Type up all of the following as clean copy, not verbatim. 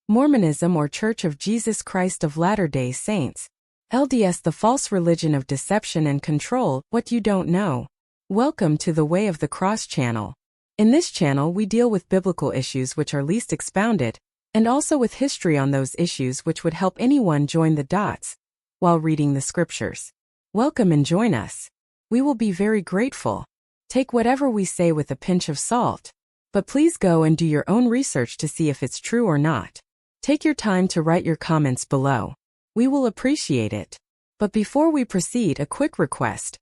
Mormonism, or Church of Jesus Christ of Latter-day Saints. LDS, the false religion of deception and control, what you don't know. Welcome to the Way of the Cross channel. In this channel we deal with biblical issues which are least expounded, and also with history on those issues which would help anyone join the dots while reading the scriptures. Welcome and join us. We will be very grateful. Take whatever we say with a pinch of salt, but please go and do your own research to see if it's true or not. Take your time to write your comments below. We will appreciate it. But before we proceed, a quick request.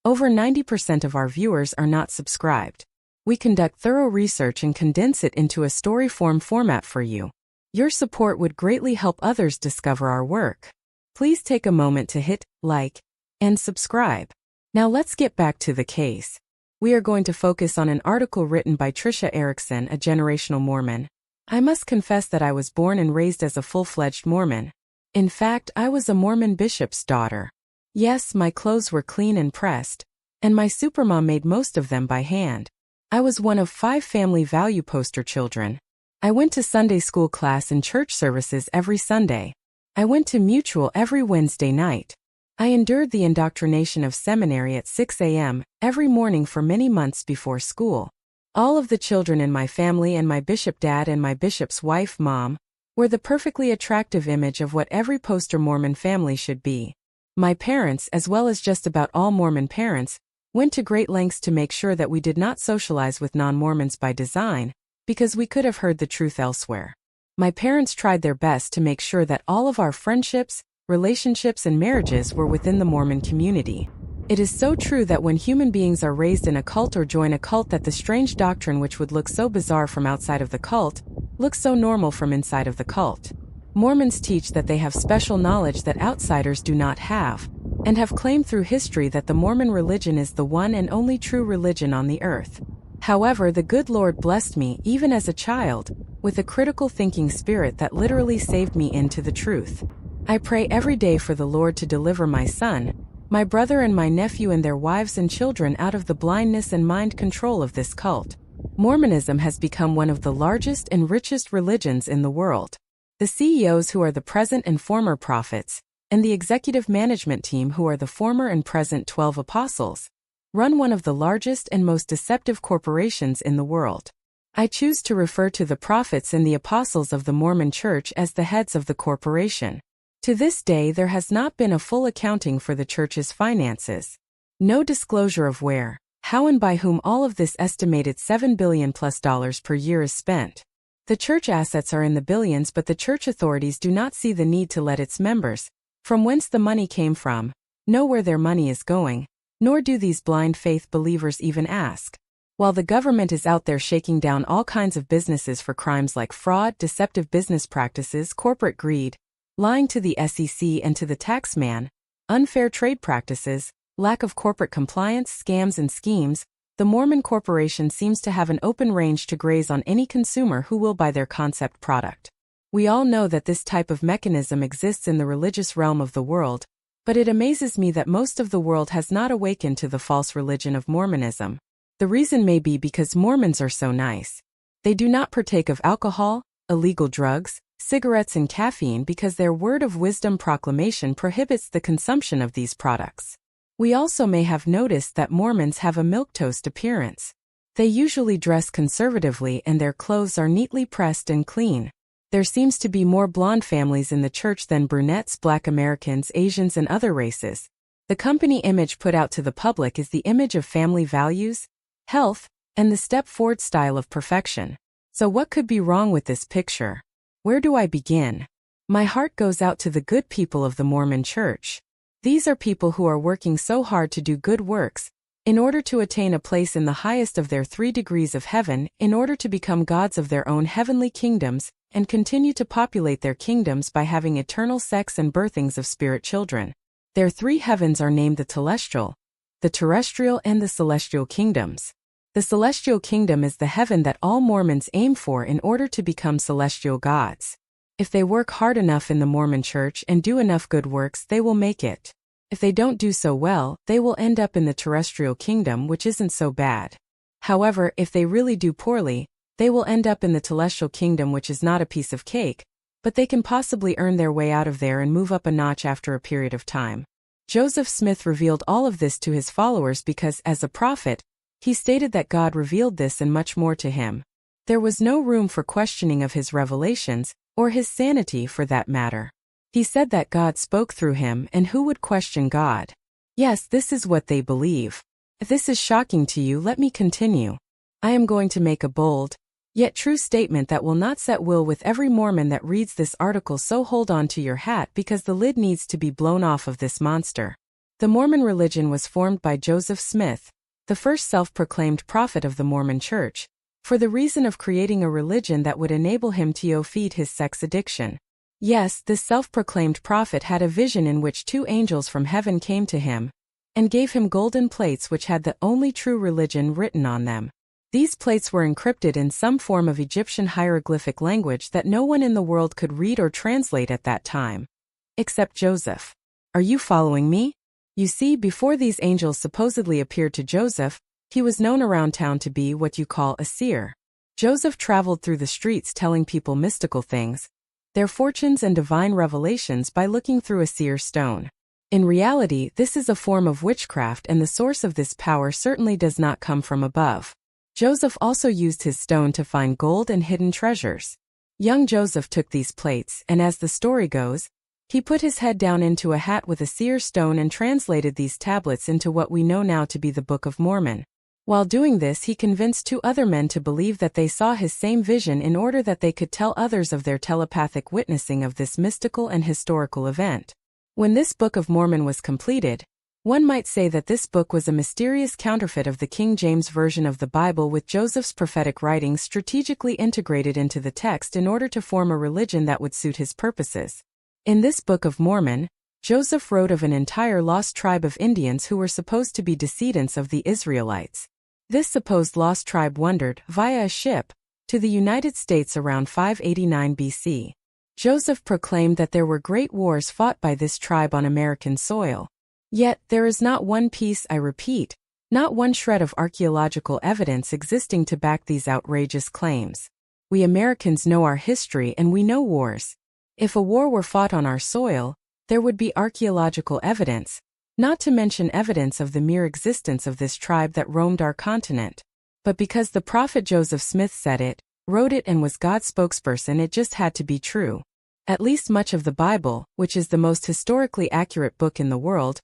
Over 90% of our viewers are not subscribed. We conduct thorough research and condense it into a story format for you. Your support would greatly help others discover our work. Please take a moment to hit like and subscribe. Now let's get back to the case. We are going to focus on an article written by Tricia Erickson, a generational Mormon. I must confess that I was born and raised as a full-fledged Mormon. In fact, I was a Mormon Bishop's daughter. Yes, my clothes were clean and pressed, and my supermom made most of them by hand. I was one of 5 family value poster children. I went to Sunday school class and church services every Sunday. I went to Mutual every Wednesday night. I endured the indoctrination of seminary at 6 a.m. every morning for many months before school. All of the children in my family and my bishop dad and my bishop's wife, mom, were the perfectly attractive image of what every poster Mormon family should be. My parents, as well as just about all Mormon parents, went to great lengths to make sure that we did not socialize with non-Mormons by design, because we could have heard the truth elsewhere. My parents tried their best to make sure that all of our friendships, relationships, and marriages were within the Mormon community. It is so true that when human beings are raised in a cult or join a cult, that the strange doctrine which would look so bizarre from outside of the cult looks so normal from inside of the cult. Mormons teach that they have special knowledge that outsiders do not have, and have claimed through history that the Mormon religion is the one and only true religion on the earth. However, the good Lord blessed me, even as a child, with a critical thinking spirit that literally saved me into the truth. I pray every day for the Lord to deliver my son, my brother and my nephew and their wives and children out of the blindness and mind control of this cult. Mormonism has become one of the largest and richest religions in the world. The CEOs, who are the present and former prophets, and the executive management team, who are the former and present 12 apostles, run one of the largest and most deceptive corporations in the world. I choose to refer to the prophets and the apostles of the Mormon Church as the heads of the corporation. To this day, there has not been a full accounting for the church's finances. No disclosure of where, how, and by whom all of this estimated $7 billion+ per year is spent. The church assets are in the billions, but the church authorities do not see the need to let its members, from whence the money came from, know where their money is going, nor do these blind faith believers even ask. While the government is out there shaking down all kinds of businesses for crimes like fraud, deceptive business practices, corporate greed, lying to the SEC and to the tax man, unfair trade practices, lack of corporate compliance, scams, and schemes, the Mormon Corporation seems to have an open range to graze on any consumer who will buy their concept product. We all know that this type of mechanism exists in the religious realm of the world, but it amazes me that most of the world has not awakened to the false religion of Mormonism. The reason may be because Mormons are so nice. They do not partake of alcohol, illegal drugs, cigarettes, and caffeine because their word of wisdom proclamation prohibits the consumption of these products. We also may have noticed that Mormons have a milquetoast appearance. They usually dress conservatively and their clothes are neatly pressed and clean. There seems to be more blonde families in the church than brunettes, Black Americans, Asians, and other races. The company image put out to the public is the image of family values, health, and the step-forward style of perfection. So what could be wrong with this picture? Where do I begin? My heart goes out to the good people of the Mormon Church. These are people who are working so hard to do good works, in order to attain a place in the highest of their 3 degrees of heaven, in order to become gods of their own heavenly kingdoms, and continue to populate their kingdoms by having eternal sex and birthings of spirit children. Their 3 heavens are named the telestial, the terrestrial, and the celestial kingdoms. The celestial kingdom is the heaven that all Mormons aim for in order to become celestial gods. If they work hard enough in the Mormon Church and do enough good works, they will make it. If they don't do so well, they will end up in the terrestrial kingdom, which isn't so bad. However, if they really do poorly, they will end up in the telestial kingdom, which is not a piece of cake, but they can possibly earn their way out of there and move up a notch after a period of time. Joseph Smith revealed all of this to his followers because, as a prophet, he stated that God revealed this and much more to him. There was no room for questioning of his revelations, or his sanity for that matter. He said that God spoke through him, and who would question God? Yes, this is what they believe. If this is shocking to you, let me continue. I am going to make a bold, yet true statement that will not set will with every Mormon that reads this article, so hold on to your hat because the lid needs to be blown off of this monster. The Mormon religion was formed by Joseph Smith, the first self-proclaimed prophet of the Mormon Church, for the reason of creating a religion that would enable him to feed his sex addiction. Yes, this self-proclaimed prophet had a vision in which two angels from heaven came to him and gave him golden plates which had the only true religion written on them. These plates were encrypted in some form of Egyptian hieroglyphic language that no one in the world could read or translate at that time. Except Joseph. Are you following me? You see, before these angels supposedly appeared to Joseph, he was known around town to be what you call a seer. Joseph traveled through the streets telling people mystical things, their fortunes and divine revelations by looking through a seer's stone. In reality, this is a form of witchcraft, and the source of this power certainly does not come from above. Joseph also used his stone to find gold and hidden treasures. Young Joseph took these plates, and as the story goes, he put his head down into a hat with a seer's stone and translated these tablets into what we know now to be the Book of Mormon. While doing this, he convinced two other men to believe that they saw his same vision in order that they could tell others of their telepathic witnessing of this mystical and historical event. When this Book of Mormon was completed, one might say that this book was a mysterious counterfeit of the King James Version of the Bible, with Joseph's prophetic writings strategically integrated into the text in order to form a religion that would suit his purposes. In this Book of Mormon, Joseph wrote of an entire lost tribe of Indians who were supposed to be descendants of the Israelites. This supposed lost tribe wandered, via a ship, to the United States around 589 BC. Joseph proclaimed that there were great wars fought by this tribe on American soil. Yet, there is not one piece, I repeat, not one shred of archaeological evidence existing to back these outrageous claims. We Americans know our history and we know wars. If a war were fought on our soil, there would be archaeological evidence, not to mention evidence of the mere existence of this tribe that roamed our continent. But because the prophet Joseph Smith said it, wrote it, and was God's spokesperson, it just had to be true. At least much of the Bible, which is the most historically accurate book in the world,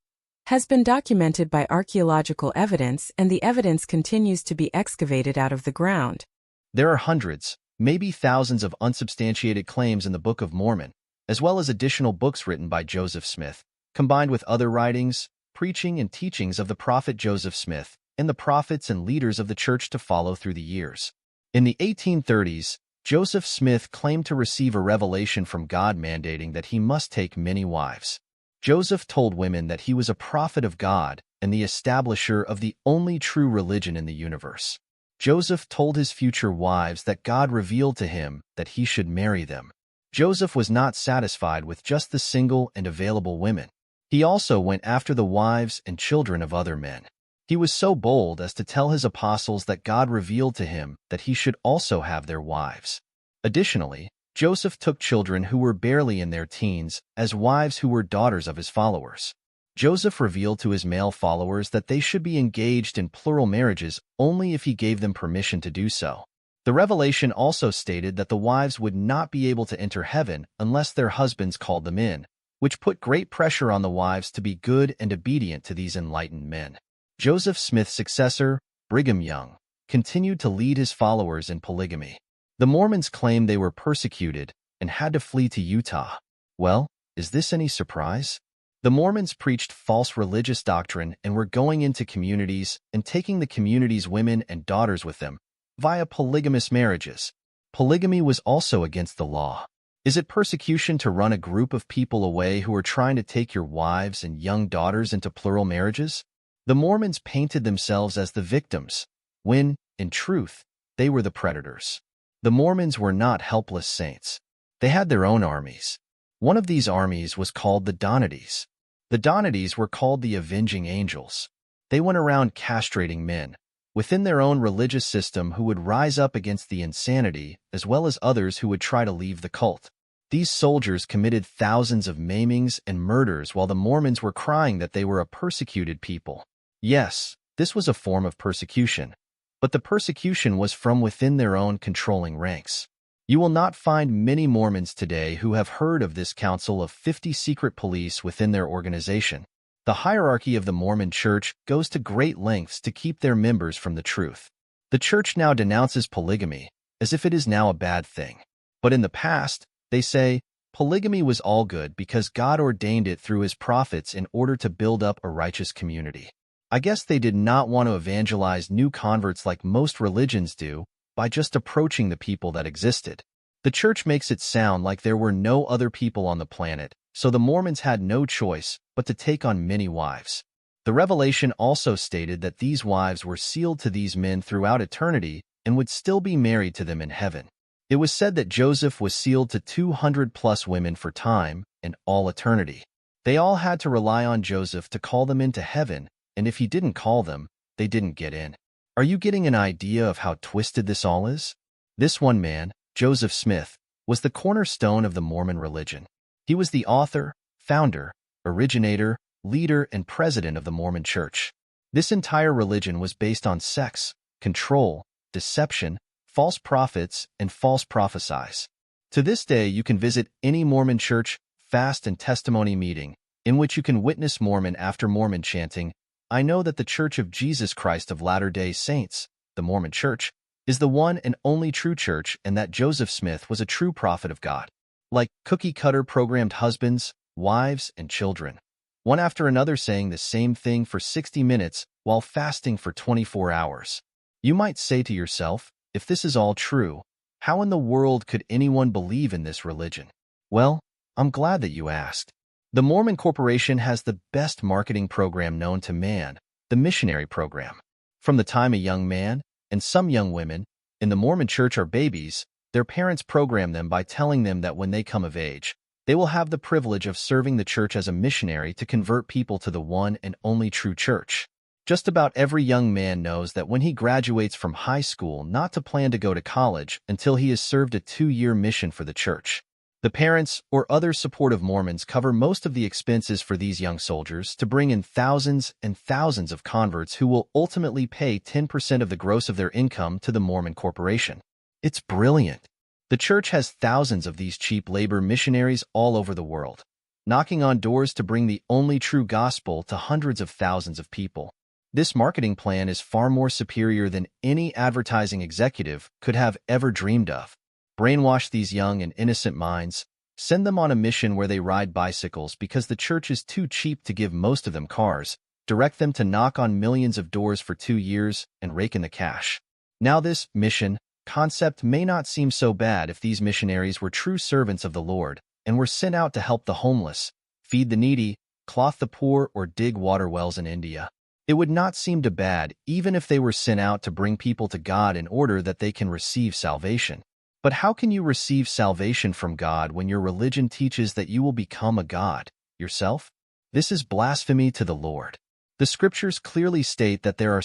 has been documented by archaeological evidence, and the evidence continues to be excavated out of the ground. There are hundreds, maybe thousands of unsubstantiated claims in the Book of Mormon, as well as additional books written by Joseph Smith, combined with other writings, preaching, and teachings of the prophet Joseph Smith, and the prophets and leaders of the church to follow through the years. In the 1830s, Joseph Smith claimed to receive a revelation from God mandating that he must take many wives. Joseph told women that he was a prophet of God and the establisher of the only true religion in the universe. Joseph told his future wives that God revealed to him that he should marry them. Joseph was not satisfied with just the single and available women. He also went after the wives and children of other men. He was so bold as to tell his apostles that God revealed to him that he should also have their wives. Additionally, Joseph took children who were barely in their teens as wives who were daughters of his followers. Joseph revealed to his male followers that they should be engaged in plural marriages only if he gave them permission to do so. The revelation also stated that the wives would not be able to enter heaven unless their husbands called them in, which put great pressure on the wives to be good and obedient to these enlightened men. Joseph Smith's successor, Brigham Young, continued to lead his followers in polygamy. The Mormons claimed they were persecuted and had to flee to Utah. Well, is this any surprise? The Mormons preached false religious doctrine and were going into communities and taking the community's women and daughters with them via polygamous marriages. Polygamy was also against the law. Is it persecution to run a group of people away who are trying to take your wives and young daughters into plural marriages? The Mormons painted themselves as the victims, when, in truth, they were the predators. The Mormons were not helpless saints. They had their own armies. One of these armies was called the Donatists. The Donatists were called the Avenging Angels. They went around castrating men within their own religious system who would rise up against the insanity, as well as others who would try to leave the cult. These soldiers committed thousands of maimings and murders while the Mormons were crying that they were a persecuted people. Yes, this was a form of persecution, but the persecution was from within their own controlling ranks. You will not find many Mormons today who have heard of this council of 50 secret police within their organization. The hierarchy of the Mormon Church goes to great lengths to keep their members from the truth. The Church now denounces polygamy, as if it is now a bad thing. But in the past, they say, polygamy was all good because God ordained it through His prophets in order to build up a righteous community. I guess they did not want to evangelize new converts like most religions do by just approaching the people that existed. The Church makes it sound like there were no other people on the planet, so the Mormons had no choice but to take on many wives. The Revelation also stated that these wives were sealed to these men throughout eternity and would still be married to them in heaven. It was said that Joseph was sealed to 200+ women for time and all eternity. They all had to rely on Joseph to call them into heaven, and if he didn't call them, they didn't get in. Are you getting an idea of how twisted this all is? This one man, Joseph Smith, was the cornerstone of the Mormon religion. He was the author, founder, originator, leader, and president of the Mormon Church. This entire religion was based on sex, control, deception, false prophets, and false prophesies. To this day, you can visit any Mormon church, fast and testimony meeting, in which you can witness Mormon after Mormon chanting, "I know that the Church of Jesus Christ of Latter-day Saints, the Mormon Church, is the one and only true church and that Joseph Smith was a true prophet of God." Like cookie-cutter programmed husbands, wives, and children. One after another saying the same thing for 60 minutes while fasting for 24 hours. You might say to yourself, if this is all true, how in the world could anyone believe in this religion? Well, I'm glad that you asked. The Mormon Corporation has the best marketing program known to man, the Missionary program. From the time a young man, and some young women, in the Mormon Church are babies, their parents program them by telling them that when they come of age, they will have the privilege of serving the church as a missionary to convert people to the one and only true church. Just about every young man knows that when he graduates from high school not to plan to go to college until he has served a 2-year mission for the church. The parents or other supportive Mormons cover most of the expenses for these young soldiers to bring in thousands and thousands of converts who will ultimately pay 10% of the gross of their income to the Mormon Corporation. It's brilliant. The church has thousands of these cheap labor missionaries all over the world, knocking on doors to bring the only true gospel to hundreds of thousands of people. This marketing plan is far more superior than any advertising executive could have ever dreamed of. Brainwash these young and innocent minds, send them on a mission where they ride bicycles because the church is too cheap to give most of them cars, direct them to knock on millions of doors for 2 years and rake in the cash. Now this mission concept may not seem so bad if these missionaries were true servants of the Lord and were sent out to help the homeless, feed the needy, clothe the poor, or dig water wells in India. It would not seem too bad even if they were sent out to bring people to God in order that they can receive salvation. But how can you receive salvation from God when your religion teaches that you will become a god yourself? This is blasphemy to the Lord. The scriptures clearly state that there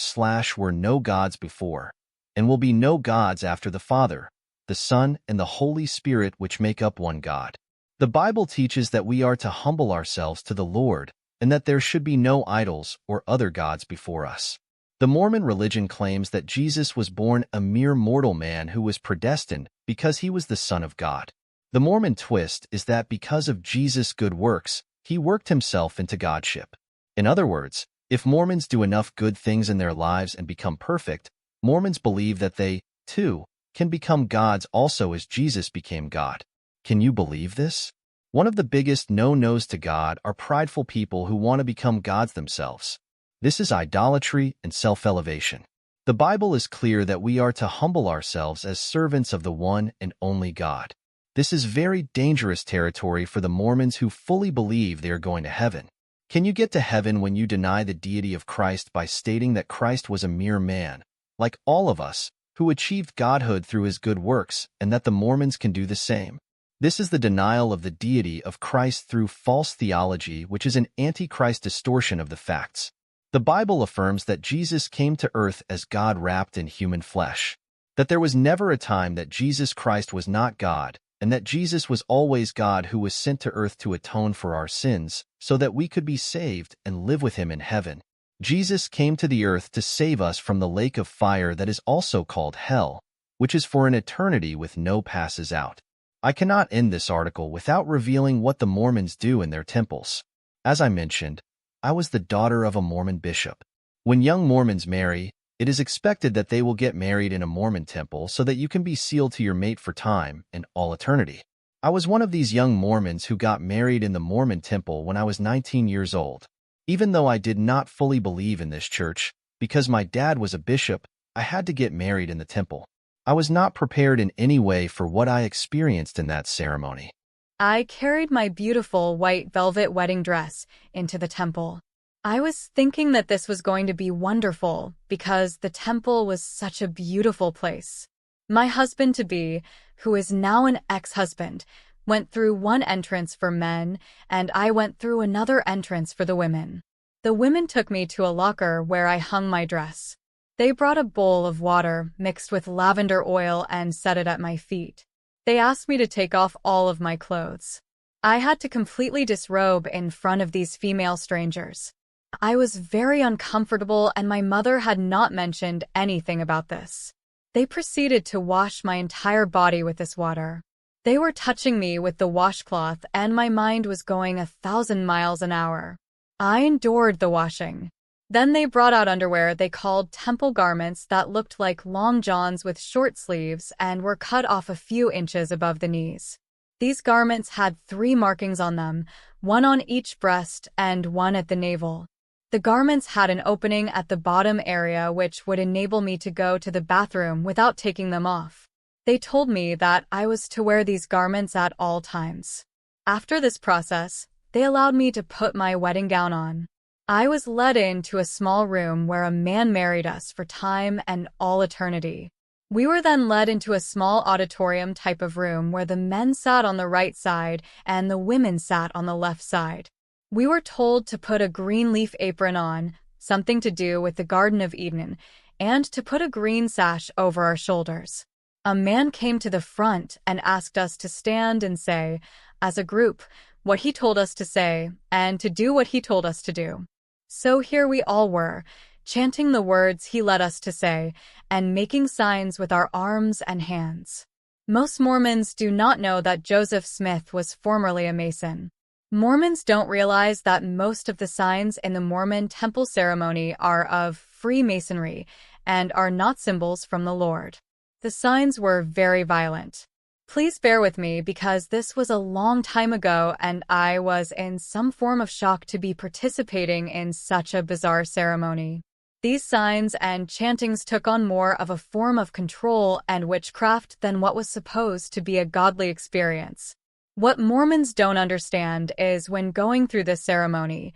were no gods before, and will be no gods after the Father, the Son, and the Holy Spirit, which make up one God. The Bible teaches that we are to humble ourselves to the Lord, and that there should be no idols or other gods before us. The Mormon religion claims that Jesus was born a mere mortal man who was predestined because he was the Son of God. The Mormon twist is that because of Jesus' good works, he worked himself into godship. In other words, if Mormons do enough good things in their lives and become perfect, Mormons believe that they, too, can become gods also as Jesus became God. Can you believe this? One of the biggest no-nos to God are prideful people who want to become gods themselves. This is idolatry and self-elevation. The Bible is clear that we are to humble ourselves as servants of the one and only God. This is very dangerous territory for the Mormons who fully believe they are going to heaven. Can you get to heaven when you deny the deity of Christ by stating that Christ was a mere man, like all of us, who achieved godhood through his good works, and that the Mormons can do the same? This is the denial of the deity of Christ through false theology, which is an antichrist distortion of the facts. The Bible affirms that Jesus came to earth as God wrapped in human flesh, that there was never a time that Jesus Christ was not God, and that Jesus was always God who was sent to earth to atone for our sins, so that we could be saved and live with him in heaven. Jesus came to the earth to save us from the lake of fire that is also called hell, which is for an eternity with no passes out. I cannot end this article without revealing what the Mormons do in their temples. As I mentioned, I was the daughter of a Mormon bishop. When young Mormons marry, it is expected that they will get married in a Mormon temple so that you can be sealed to your mate for time and all eternity. I was one of these young Mormons who got married in the Mormon temple when I was 19 years old. Even though I did not fully believe in this church, because my dad was a bishop, I had to get married in the temple. I was not prepared in any way for what I experienced in that ceremony. I carried my beautiful white velvet wedding dress into the temple. I was thinking that this was going to be wonderful because the temple was such a beautiful place. My husband-to-be, who is now an ex-husband, went through one entrance for men, and I went through another entrance for the women. The women took me to a locker where I hung my dress. They brought a bowl of water mixed with lavender oil and set it at my feet. They asked me to take off all of my clothes. I had to completely disrobe in front of these female strangers. I was very uncomfortable, and my mother had not mentioned anything about this. They proceeded to wash my entire body with this water. They were touching me with the washcloth, and my mind was going 1,000 miles an hour. I endured the washing. Then they brought out underwear they called temple garments that looked like long johns with short sleeves and were cut off a few inches above the knees. These garments had 3 markings on them, one on each breast and one at the navel. The garments had an opening at the bottom area which would enable me to go to the bathroom without taking them off. They told me that I was to wear these garments at all times. After this process, they allowed me to put my wedding gown on. I was led into a small room where a man married us for time and all eternity. We were then led into a small auditorium type of room where the men sat on the right side and the women sat on the left side. We were told to put a green leaf apron on, something to do with the Garden of Eden, and to put a green sash over our shoulders. A man came to the front and asked us to stand and say, as a group, what he told us to say, and to do what he told us to do. So here we all were, chanting the words he led us to say, and making signs with our arms and hands. Most Mormons do not know that Joseph Smith was formerly a Mason. Mormons don't realize that most of the signs in the Mormon temple ceremony are of Freemasonry and are not symbols from the Lord. The signs were very violent. Please bear with me because this was a long time ago and I was in some form of shock to be participating in such a bizarre ceremony. These signs and chantings took on more of a form of control and witchcraft than what was supposed to be a godly experience. What Mormons don't understand is when going through this ceremony,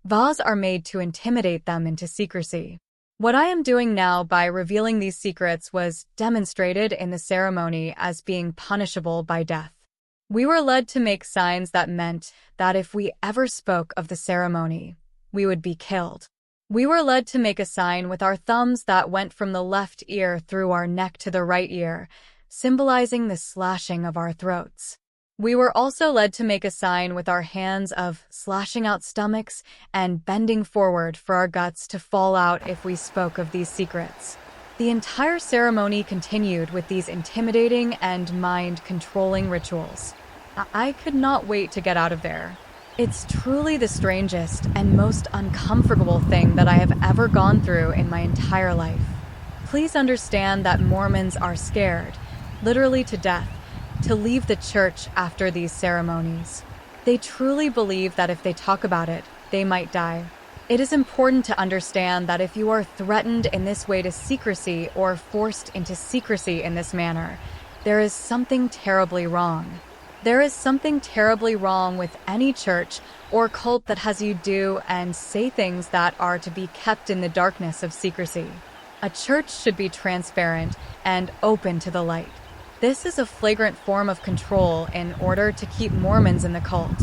vows are made to intimidate them into secrecy. What I am doing now by revealing these secrets was demonstrated in the ceremony as being punishable by death. We were led to make signs that meant that if we ever spoke of the ceremony, we would be killed. We were led to make a sign with our thumbs that went from the left ear through our neck to the right ear, symbolizing the slashing of our throats. We were also led to make a sign with our hands of slashing out stomachs and bending forward for our guts to fall out if we spoke of these secrets. The entire ceremony continued with these intimidating and mind-controlling rituals. I could not wait to get out of there. It's truly the strangest and most uncomfortable thing that I have ever gone through in my entire life. Please understand that Mormons are scared, literally to death, to leave the church after these ceremonies. They truly believe that if they talk about it, they might die. It is important to understand that if you are threatened in this way to secrecy or forced into secrecy in this manner, there is something terribly wrong. There is something terribly wrong with any church or cult that has you do and say things that are to be kept in the darkness of secrecy. A church should be transparent and open to the light. This is a flagrant form of control in order to keep Mormons in the cult.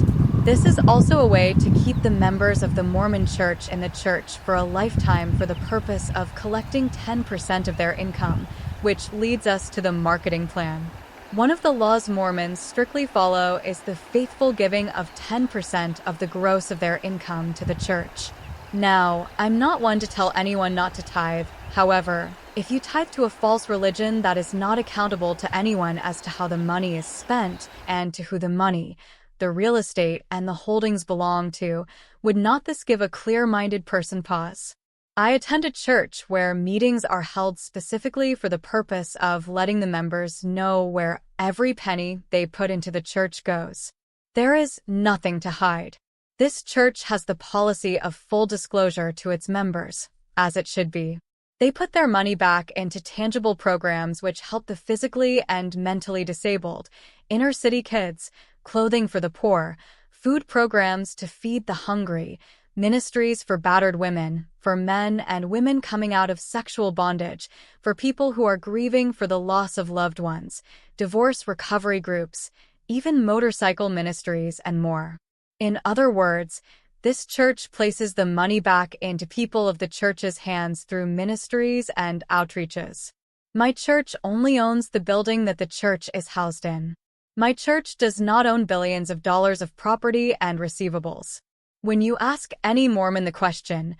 This is also a way to keep the members of the Mormon Church in the church for a lifetime for the purpose of collecting 10% of their income, which leads us to the marketing plan. One of the laws Mormons strictly follow is the faithful giving of 10% of the gross of their income to the church. Now, I'm not one to tell anyone not to tithe. However, if you tithe to a false religion that is not accountable to anyone as to how the money is spent and to who the money, the real estate, and the holdings belong to, would not this give a clear-minded person pause? I attend a church where meetings are held specifically for the purpose of letting the members know where every penny they put into the church goes. There is nothing to hide. This church has the policy of full disclosure to its members, as it should be. They put their money back into tangible programs which help the physically and mentally disabled, inner-city kids, clothing for the poor, food programs to feed the hungry, ministries for battered women, for men and women coming out of sexual bondage, for people who are grieving for the loss of loved ones, divorce recovery groups, even motorcycle ministries, and more. In other words, this church places the money back into people of the church's hands through ministries and outreaches. My church only owns the building that the church is housed in. My church does not own billions of dollars of property and receivables. When you ask any Mormon the question,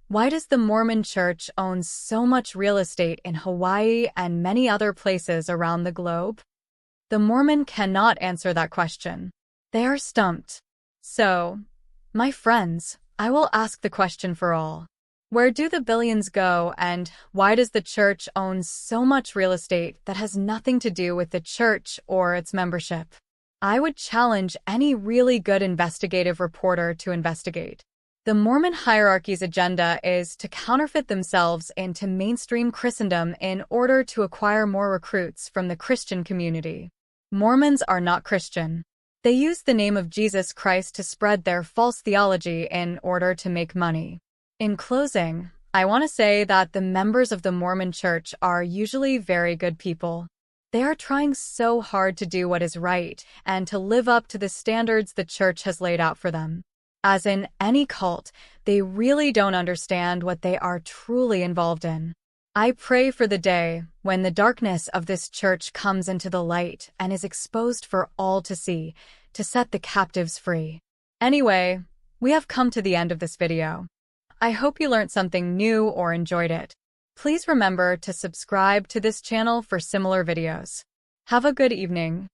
why does the Mormon Church own so much real estate in Hawaii and many other places around the globe? The Mormon cannot answer that question. They are stumped. So, my friends, I will ask the question for all. Where do the billions go, and why does the church own so much real estate that has nothing to do with the church or its membership? I would challenge any really good investigative reporter to investigate. The Mormon hierarchy's agenda is to counterfeit themselves into mainstream Christendom in order to acquire more recruits from the Christian community. Mormons are not Christian. They use the name of Jesus Christ to spread their false theology in order to make money. In closing, I want to say that the members of the Mormon Church are usually very good people. They are trying so hard to do what is right and to live up to the standards the church has laid out for them. As in any cult, they really don't understand what they are truly involved in. I pray for the day when the darkness of this church comes into the light and is exposed for all to see, to set the captives free. Anyway, we have come to the end of this video. I hope you learned something new or enjoyed it. Please remember to subscribe to this channel for similar videos. Have a good evening.